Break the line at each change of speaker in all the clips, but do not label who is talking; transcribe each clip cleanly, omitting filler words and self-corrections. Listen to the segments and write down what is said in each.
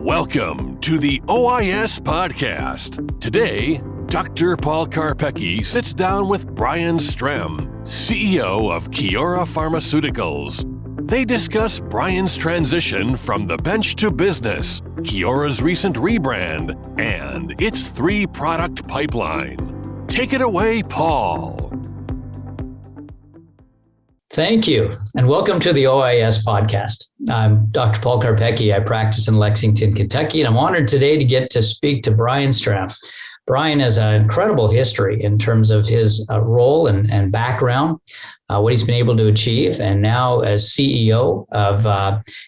Welcome to the OIS podcast. Today, Dr. Paul Karpecki sits down with Bayon Strem, CEO of Kiora Pharmaceuticals. They discuss Bayon's transition from the bench to business, Kiora's recent rebrand, and its 3-product pipeline. Take it away, Paul.
Thank you, and welcome to the OIS podcast. I'm Dr. Paul Karpecki. I practice in Lexington, Kentucky, and I'm honored today to get to speak to Bayon Strem. Bayon has an incredible history in terms of his role and background, what he's been able to achieve, and now as CEO of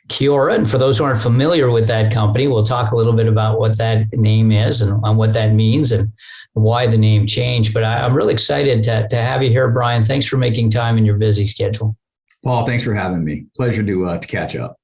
Kiora. And for those who aren't familiar with that company, we'll talk a little bit about what that name is and what that means and why the name changed. But I'm really excited to have you here, Bayon. Thanks for making time in your busy schedule.
Paul, thanks for having me. Pleasure to catch up.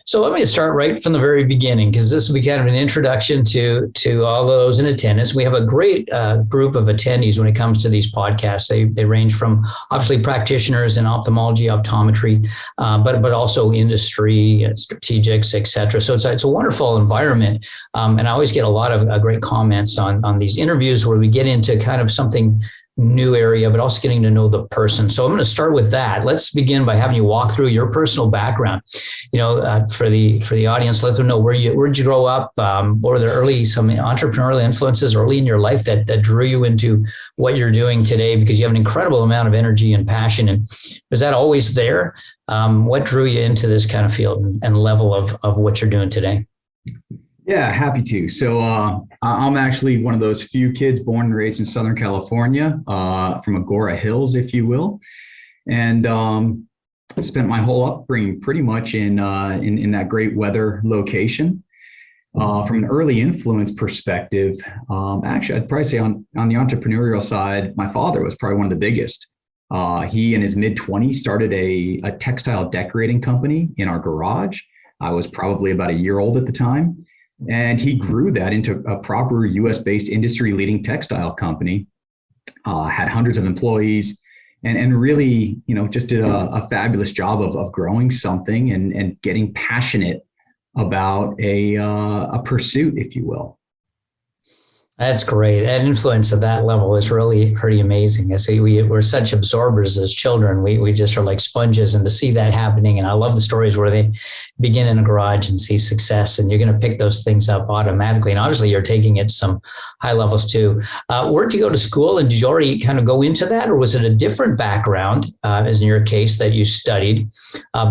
So let me start right from the very beginning, because this will be kind of an introduction to all those in attendance. We have a great group of attendees when it comes to these podcasts. They range from obviously practitioners in ophthalmology, optometry, but also industry, strategics, et cetera. So it's a wonderful environment. And I always get a lot of great comments on these interviews where we get into kind of something new area, but also getting to know the person. So I'm going to start with that. Let's begin by having you walk through your personal background. You know, for the audience, let them know where'd you grow up? What were the some entrepreneurial influences early in your life that drew you into what you're doing today? Because you have an incredible amount of energy and passion. And was that always there? What drew you into this kind of field and level of what you're doing today?
Yeah, happy to. So I'm actually one of those few kids born and raised in Southern California, from Agora Hills, if you will. And I spent my whole upbringing pretty much in that great weather location. From an early influence perspective, actually, I'd probably say on the entrepreneurial side, my father was probably one of the biggest. He, in his mid-20s, started a textile decorating company in our garage. I was probably about a year old at the time. And he grew that into a proper US-based industry-leading textile company, had hundreds of employees, and really, just did a fabulous job of growing something and getting passionate about a pursuit, if you will.
That's great. That influence at that level is really pretty amazing. I say we're such absorbers as children. We just are like sponges, and to see that happening. And I love the stories where they begin in a garage and see success, and you're going to pick those things up automatically. And obviously you're taking it to some high levels too. Where'd you go to school, and did you already kind of go into that, or was it a different background, as in your case, that you studied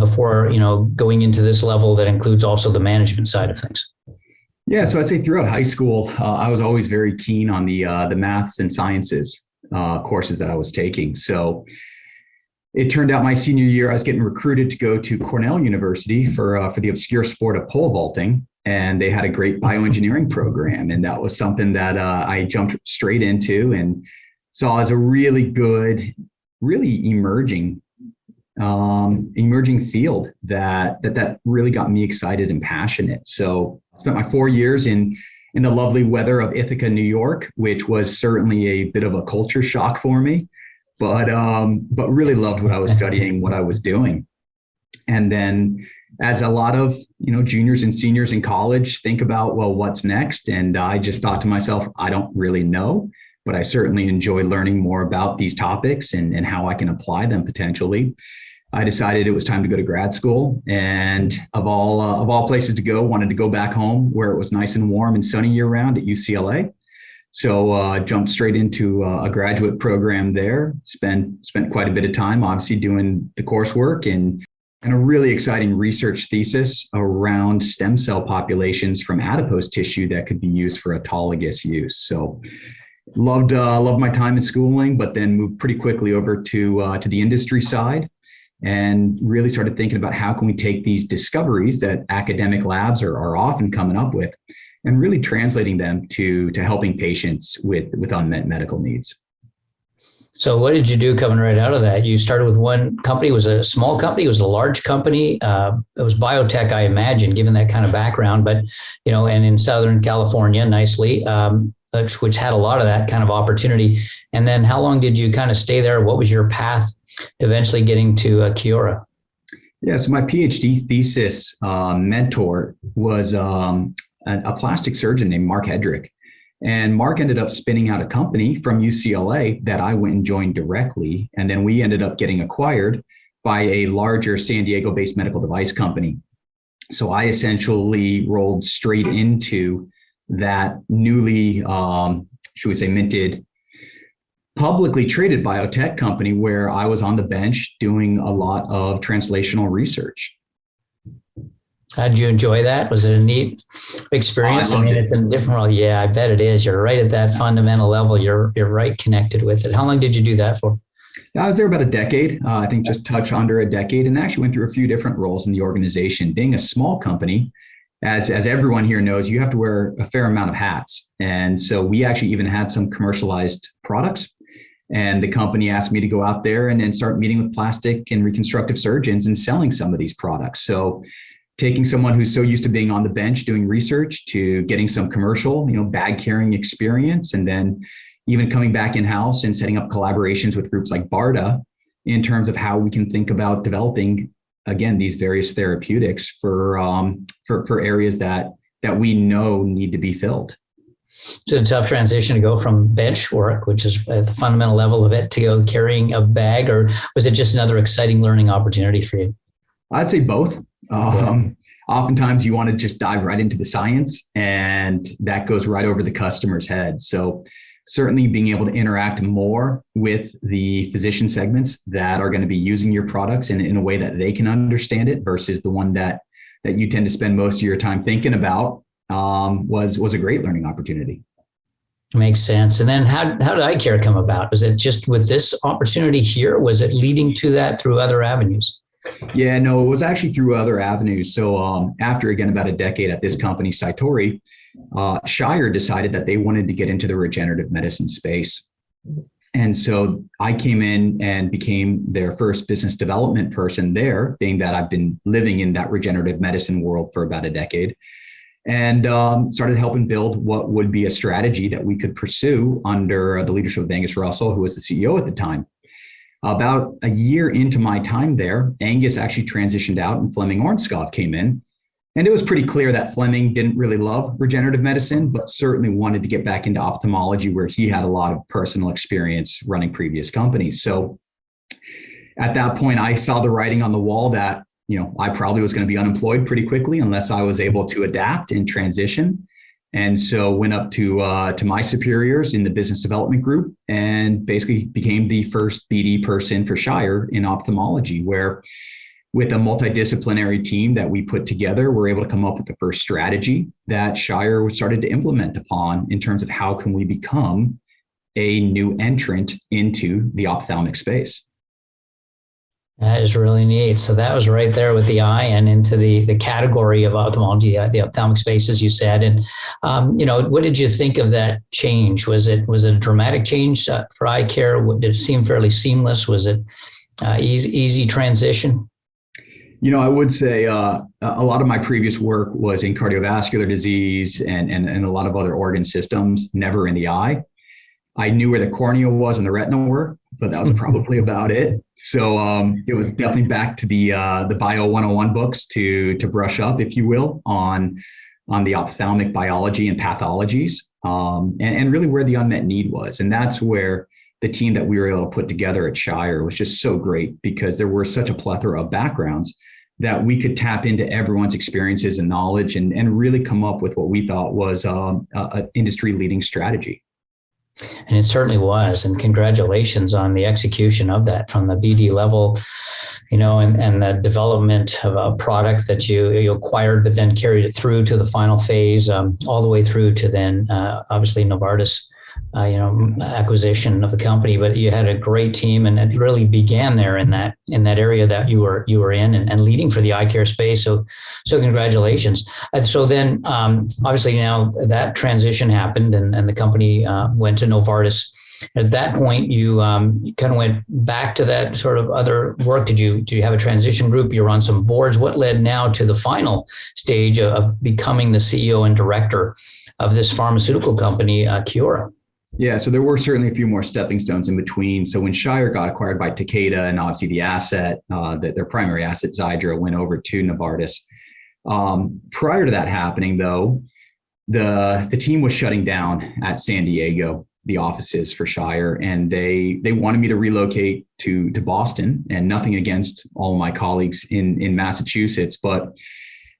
before, going into this level that includes also the management side of things?
Yeah, so I'd say throughout high school, I was always very keen on the maths and sciences courses that I was taking. So it turned out my senior year, I was getting recruited to go to Cornell University for the obscure sport of pole vaulting, and they had a great bioengineering program, and that was something that I jumped straight into and saw as a really good, really emerging field that really got me excited and passionate. So I spent my 4 years in the lovely weather of Ithaca, New York, which was certainly a bit of a culture shock for me, but really loved what I was studying, what I was doing. And then, as a lot of juniors and seniors in college think about, well, what's next? And I just thought to myself, I don't really know, but I certainly enjoy learning more about these topics and how I can apply them potentially. I decided it was time to go to grad school, and of all places to go, wanted to go back home where it was nice and warm and sunny year round at UCLA. So jumped straight into a graduate program there. Spent quite a bit of time, obviously, doing the coursework and a really exciting research thesis around stem cell populations from adipose tissue that could be used for autologous use. So loved my time in schooling, but then moved pretty quickly over to the industry side, and really started thinking about how can we take these discoveries that academic labs are often coming up with and really translating them to helping patients with unmet medical needs.
So what did you do coming right out of that? You started with one company. It was a small company. It was a large company. It was biotech, I imagine, given that kind of background, but, and in Southern California, nicely, which had a lot of that kind of opportunity. And then how long did you kind of stay there? What was your path to eventually getting to Kiora?
Yeah, so my PhD thesis mentor was a plastic surgeon named Mark Hedrick. And Mark ended up spinning out a company from UCLA that I went and joined directly. And then we ended up getting acquired by a larger San Diego-based medical device company. So I essentially rolled straight into that newly, should we say, minted, publicly traded biotech company where I was on the bench doing a lot of translational research.
How did you enjoy that? Was it a neat experience?
I mean,
it's a different role. Yeah, I bet it is. You're right at that fundamental level. You're right connected with it. How long did you do that for?
I was there about a decade, I think just touch under a decade, and actually went through a few different roles in the organization. Being a small company, as everyone here knows, you have to wear a fair amount of hats. And so we actually even had some commercialized products. And the company asked me to go out there and start meeting with plastic and reconstructive surgeons and selling some of these products. So taking someone who's so used to being on the bench doing research to getting some commercial, bag carrying experience, and then even coming back in-house and setting up collaborations with groups like BARDA in terms of how we can think about developing, again, these various therapeutics for areas that we know need to be filled.
It's a tough transition to go from bench work, which is at the fundamental level of it, to go carrying a bag, or was it just another exciting learning opportunity for you?
I'd say both. Oftentimes you want to just dive right into the science, and that goes right over the customer's head. So certainly being able to interact more with the physician segments that are going to be using your products in a way that they can understand it versus the one that you tend to spend most of your time thinking about was a great learning opportunity.
Makes sense. And then how did EyeCare come about? Was it just with this opportunity here? Was it leading to that through other avenues?
Yeah, no, it was actually through other avenues. So after, again, about a decade at this company, Cytori, Shire decided that they wanted to get into the regenerative medicine space. And so I came in and became their first business development person there, being that I've been living in that regenerative medicine world for about a decade, and started helping build what would be a strategy that we could pursue under the leadership of Angus Russell, who was the CEO at the time. About a year into my time there, Angus actually transitioned out and Fleming Ornskov came in. And it was pretty clear that Fleming didn't really love regenerative medicine, but certainly wanted to get back into ophthalmology, where he had a lot of personal experience running previous companies. So at that point, I saw the writing on the wall that, I probably was going to be unemployed pretty quickly unless I was able to adapt and transition. And so went up to my superiors in the business development group and basically became the first BD person for Shire in ophthalmology, where with a multidisciplinary team that we put together, we're able to come up with the first strategy that Shire started to implement upon in terms of how can we become a new entrant into the ophthalmic space.
That is really neat. So that was right there with the eye and into the category of ophthalmology, the ophthalmic space, as you said. And, what did you think of that change? Was it a dramatic change for EyeCare? Did it seem fairly seamless? Was it easy transition?
I would say a lot of my previous work was in cardiovascular disease and a lot of other organ systems, never in the eye. I knew where the cornea was and the retina were, but that was probably about it. So it was definitely back to the Bio 101 books to brush up, if you will, on the ophthalmic biology and pathologies, and really where the unmet need was. And that's where the team that we were able to put together at Shire was just so great, because there were such a plethora of backgrounds that we could tap into everyone's experiences and knowledge and really come up with what we thought was an industry-leading strategy.
And it certainly was. And congratulations on the execution of that from the BD level, and the development of a product that you acquired, but then carried it through to the final phase, all the way through to then obviously Novartis, acquisition of the company. But you had a great team, and it really began there in that area that you were in and leading for the EyeCare space. So congratulations. So then obviously now that transition happened and the company went to Novartis. At that point, you kind of went back to that sort of other work. Do you have a transition group? You're on some boards. What led now to the final stage of becoming the CEO and director of this pharmaceutical company, Kiora?
Yeah, so there were certainly a few more stepping stones in between. So when Shire got acquired by Takeda, and obviously the asset, their primary asset, Xiidra, went over to Novartis. Prior to that happening, though, the team was shutting down at San Diego, the offices for Shire, and they wanted me to relocate to Boston. And nothing against all of my colleagues in Massachusetts, but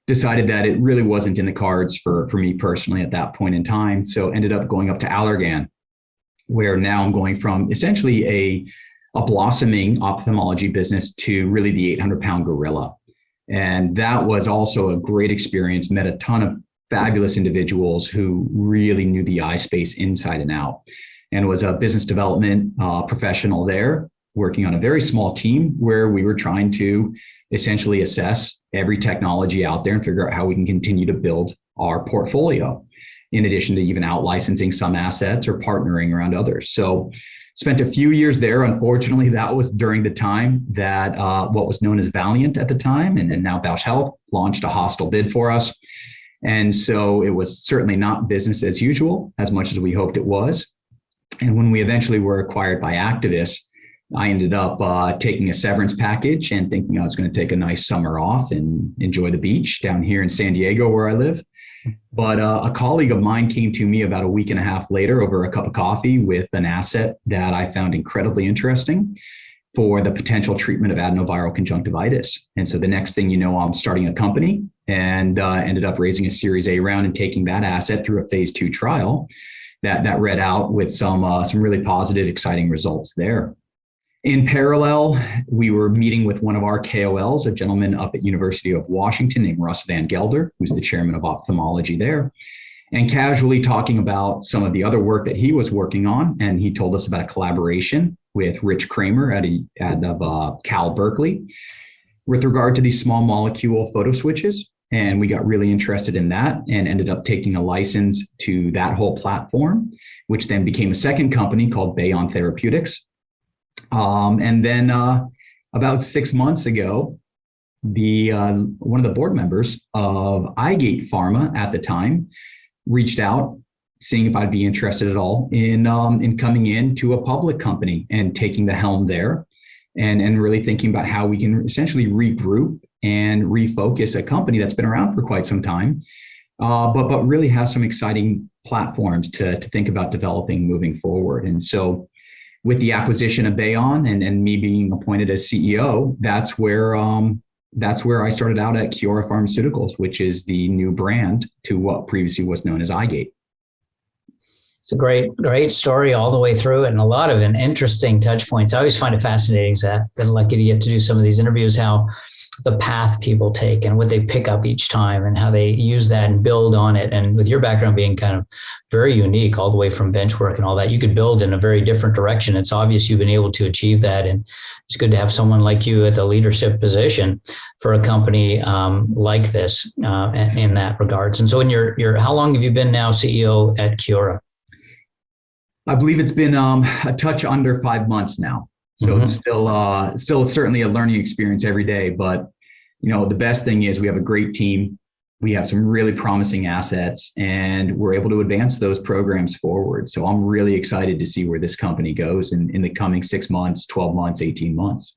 decided that it really wasn't in the cards for me personally at that point in time. So ended up going up to Allergan, where now I'm going from essentially a blossoming ophthalmology business to really the 800-pound gorilla. And that was also a great experience, met a ton of fabulous individuals who really knew the eye space inside and out, and was a business development professional there, working on a very small team where we were trying to essentially assess every technology out there and figure out how we can continue to build our portfolio, in addition to even out licensing some assets or partnering around others. So spent a few years there. Unfortunately, that was during the time that what was known as Valiant at the time, and now Bausch Health, launched a hostile bid for us. And so it was certainly not business as usual, as much as we hoped it was. And when we eventually were acquired by Actavis, I ended up taking a severance package and thinking I was going to take a nice summer off and enjoy the beach down here in San Diego, where I live. But a colleague of mine came to me about a week and a half later over a cup of coffee with an asset that I found incredibly interesting for the potential treatment of adenoviral conjunctivitis. And so the next thing you know, I'm starting a company, and ended up raising a Series A round and taking that asset through a phase 2 trial that read out with some really positive, exciting results there. In parallel, we were meeting with one of our KOLs, a gentleman up at University of Washington named Russ Van Gelder, who's the chairman of ophthalmology there, and casually talking about some of the other work that he was working on. And he told us about a collaboration with Rich Kramer at Cal Berkeley with regard to these small molecule photo switches. And we got really interested in that and ended up taking a license to that whole platform, which then became a second company called Bayon Therapeutics. And then about 6 months ago, one of the board members of EyeGate Pharma at the time reached out, seeing if I'd be interested at all in coming into a public company and taking the helm there, and really thinking about how we can essentially regroup and refocus a company that's been around for quite some time, but really has some exciting platforms to think about developing moving forward. And so with the acquisition of Bayon and me being appointed as CEO, that's where I started out at Kiora Pharmaceuticals, which is the new brand to what previously was known as EyeGate.
It's a great story all the way through, and a lot of interesting touch points. I always find it fascinating, Zach. I've been lucky to get to do some of these interviews, how the path people take and what they pick up each time and how they use that and build on it. And with your background being kind of very unique, all the way from bench work and all that, you could build in a very different direction. It's obvious you've been able to achieve that. And it's good to have someone like you at the leadership position for a company like this in that regards. And so in your how long have you been now CEO at Kiora?
I believe it's been a touch under 5 months now. So it's still certainly a learning experience every day. But, the best thing is we have a great team. We have some really promising assets, and we're able to advance those programs forward. So I'm really excited to see where this company goes in the coming 6 months, 12 months, 18 months.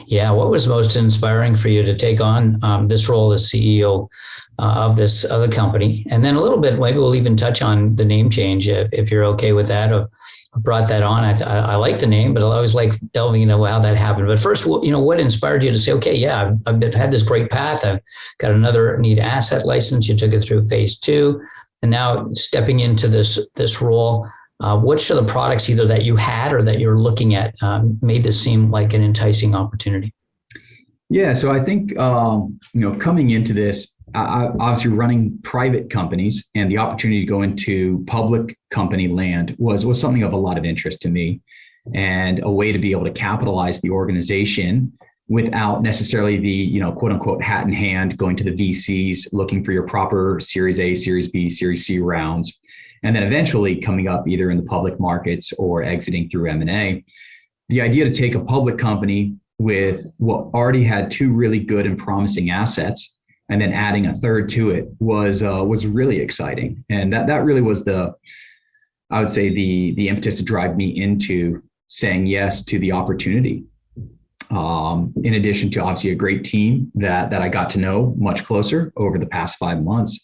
Yeah. What was most inspiring for you to take on this role as CEO of this other company? And then a little bit, maybe we'll even touch on the name change if you're okay with that. I brought that on. I like the name, but I always like delving into how that happened. But first, what inspired you to say, okay, yeah, I've had this great path. I've got another neat asset license. You took it through phase 2, and now stepping into this role. Which of the products either that you had or that you're looking at made this seem like an enticing opportunity?
Yeah, so I think coming into this, obviously running private companies and the opportunity to go into public company land was something of a lot of interest to me, and a way to be able to capitalize the organization without necessarily the quote unquote hat in hand going to the VCs looking for your proper Series A, Series B, Series C rounds, and then eventually coming up either in the public markets or exiting through M&A. The idea to take a public company with what already had 2 really good and promising assets and then adding a third to it was really exciting. And that really was the I would say the impetus to drive me into saying yes to the opportunity. In addition to obviously a great team that I got to know much closer over the past 5 months.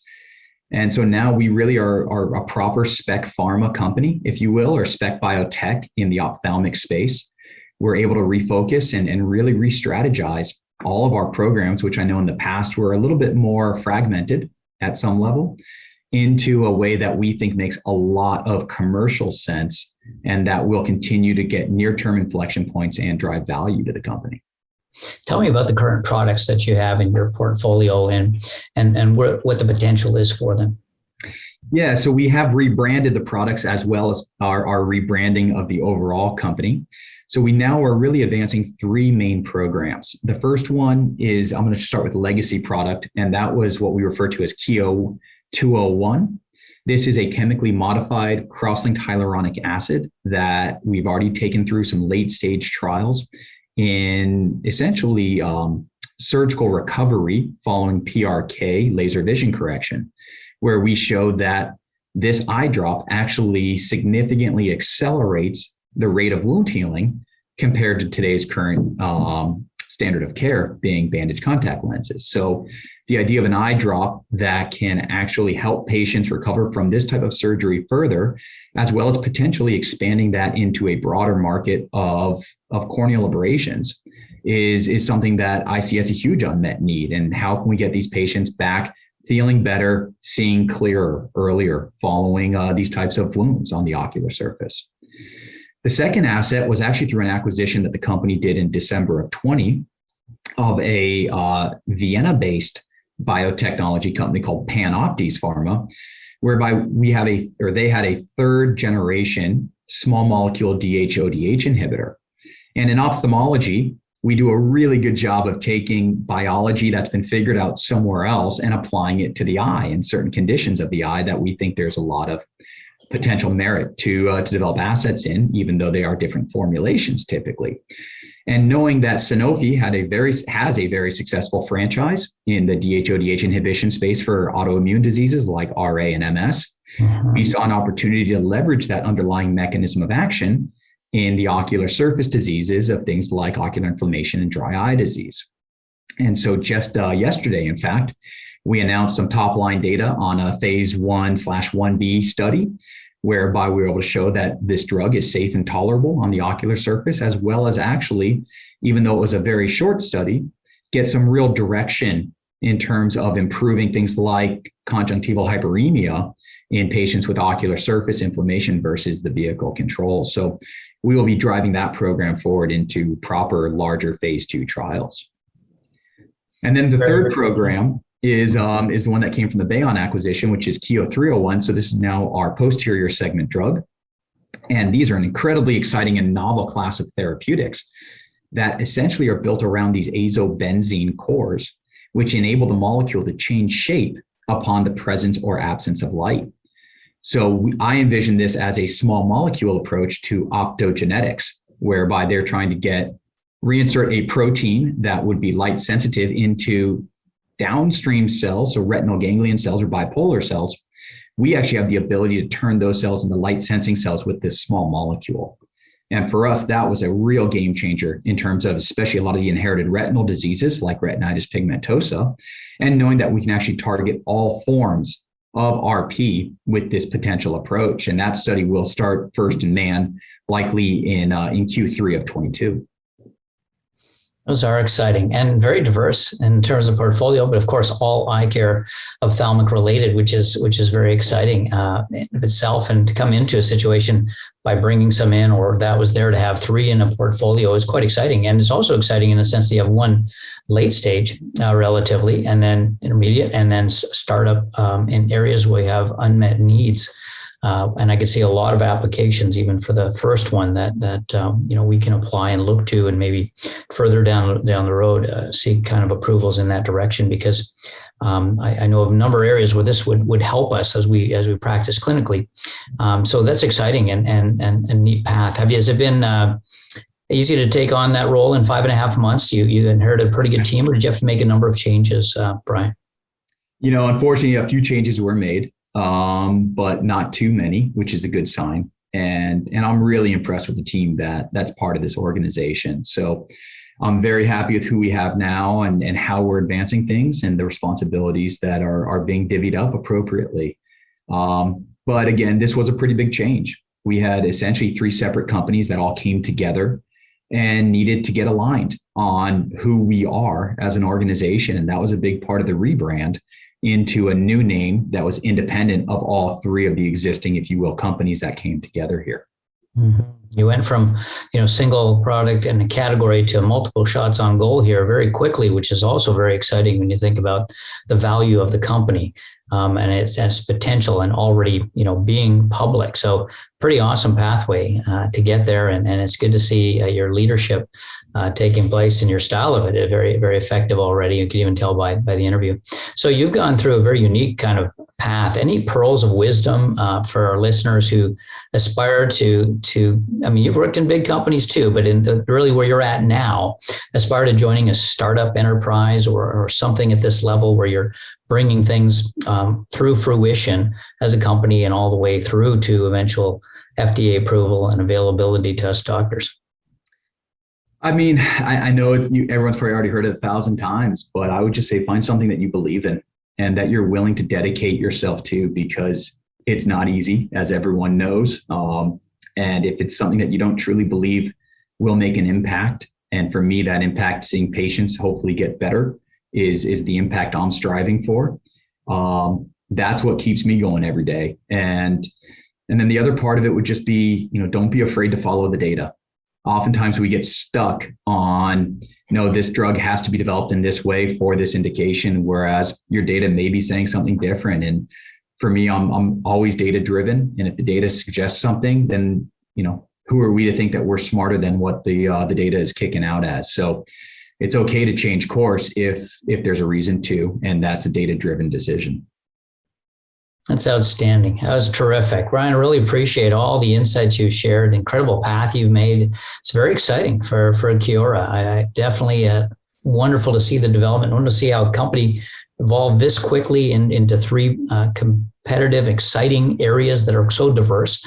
And so now we really are a proper spec pharma company, if you will, or spec biotech in the ophthalmic space. We're able to refocus and really re-strategize all of our programs, which I know in the past were a little bit more fragmented at some level, into a way that we think makes a lot of commercial sense and that will continue to get near-term inflection points and drive value to the company.
Tell me about the current products that you have in your portfolio and what the potential is for them.
Yeah, so we have rebranded the products as well as our rebranding of the overall company. So we now are really advancing 3 main programs. The first one is, I'm going to start with the legacy product, and that was what we refer to as Keo 201. This is a chemically modified cross-linked hyaluronic acid that we've already taken through some late-stage trials in essentially surgical recovery following PRK, laser vision correction, where we showed that this eye drop actually significantly accelerates the rate of wound healing compared to today's current standard of care, being bandage contact lenses. So the idea of an eye drop that can actually help patients recover from this type of surgery further, as well as potentially expanding that into a broader market of corneal abrasions, is something that I see as a huge unmet need. And how can we get these patients back feeling better, seeing clearer earlier following these types of wounds on the ocular surface? The second asset was actually through an acquisition that the company did in December of 20 of a Vienna-based biotechnology company called Panoptes Pharma, whereby they had a 3rd generation small molecule DHODH inhibitor. And in ophthalmology, we do a really good job of taking biology that's been figured out somewhere else and applying it to the eye in certain conditions of the eye that we think there's a lot of potential merit to develop assets in, even though they are different formulations typically. And knowing that Sanofi has a very successful franchise in the DHODH inhibition space for autoimmune diseases like RA and MS, we saw an opportunity to leverage that underlying mechanism of action in the ocular surface diseases of things like ocular inflammation and dry eye disease. And so just yesterday, in fact, we announced some top line data on a phase 1/1B study, whereby we were able to show that this drug is safe and tolerable on the ocular surface, as well as actually, even though it was a very short study, get some real direction in terms of improving things like conjunctival hyperemia in patients with ocular surface inflammation versus the vehicle control. So we will be driving that program forward into proper larger phase 2 trials. And then the third program is the one that came from the Bayon acquisition, which is Keo 301. So this is now our posterior segment drug. And these are an incredibly exciting and novel class of therapeutics that essentially are built around these azobenzene cores, which enable the molecule to change shape upon the presence or absence of light. So I envision this as a small molecule approach to optogenetics, whereby they're trying to reinsert a protein that would be light sensitive into downstream cells, so retinal ganglion cells or bipolar cells. We actually have the ability to turn those cells into light sensing cells with this small molecule. And for us, that was a real game changer in terms of especially a lot of the inherited retinal diseases like retinitis pigmentosa, and knowing that we can actually target all forms of RP with this potential approach. And that study will start first in man, likely in Q3 of 22.
Those are exciting and very diverse in terms of portfolio, but of course, all eye care ophthalmic related, which is very exciting in itself. And to come into a situation by bringing some in, or that was there to have 3 in a portfolio, is quite exciting. And it's also exciting in the sense that you have 1 late stage relatively, and then intermediate, and then startup in areas where you have unmet needs. And I could see a lot of applications even for the first one that we can apply and look to, and maybe further down the road see kind of approvals in that direction, because I know of a number of areas where this would help us as we practice clinically. So that's exciting and neat path. Has it been easy to take on that role in 5.5 months? You inherited a pretty good team, or did you have to make a number of changes, Brian?
Unfortunately, a few changes were made. but not too many, which is a good sign. And I'm really impressed with the team that's part of this organization. So I'm very happy with who we have now and how we're advancing things and the responsibilities that are being divvied up appropriately. But again, this was a pretty big change. We had essentially 3 separate companies that all came together and needed to get aligned on who we are as an organization. And that was a big part of the rebrand into a new name that was independent of all 3 of the existing, if you will, companies that came together here.
Mm-hmm. You went from, single product and a category to multiple shots on goal here very quickly, which is also very exciting when you think about the value of the company and its potential and already, being public. So pretty awesome pathway to get there. And it's good to see your leadership taking place and your style of it very, very effective already. You can even tell by the interview. So you've gone through a very unique kind of path. Any pearls of wisdom for our listeners who aspire to, you've worked in big companies too, but really where you're at now, aspire to joining a startup enterprise or something at this level where you're bringing things through fruition as a company and all the way through to eventual FDA approval and availability to us doctors?
I know everyone's probably already heard it 1,000 times, but I would just say find something that you believe in and that you're willing to dedicate yourself to, because it's not easy, as everyone knows. And if it's something that you don't truly believe will make an impact, and for me, that impact, seeing patients hopefully get better, is the impact I'm striving for. That's what keeps me going every day. And then the other part of it would just be, don't be afraid to follow the data. Oftentimes we get stuck on, this drug has to be developed in this way for this indication, whereas your data may be saying something different. And for me, I'm always data driven. And if the data suggests something, then, who are we to think that we're smarter than what the data is kicking out as? So it's okay to change course if there's a reason to, and that's a data driven decision.
That's outstanding. That was terrific. Ryan, I really appreciate all the insights you shared, the incredible path you've made. It's very exciting for Kiora. I definitely wonderful to see the development. I want to see how a company evolved this quickly into 3 competitive, exciting areas that are so diverse.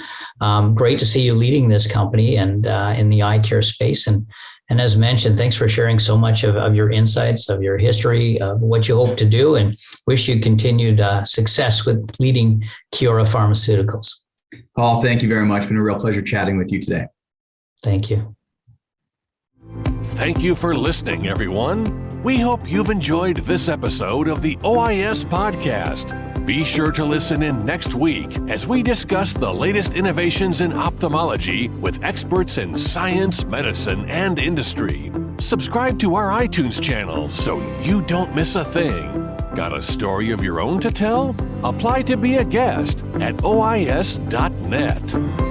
Great to see you leading this company and in the eye care space. And as mentioned, thanks for sharing so much of your insights, of your history, of what you hope to do, and wish you continued success with leading Kiora Pharmaceuticals.
Paul, thank you very much. It's been a real pleasure chatting with you today.
Thank you.
Thank you for listening, everyone. We hope you've enjoyed this episode of the OIS podcast. Be sure to listen in next week as we discuss the latest innovations in ophthalmology with experts in science, medicine, and industry. Subscribe to our iTunes channel so you don't miss a thing. Got a story of your own to tell? Apply to be a guest at OIS.net.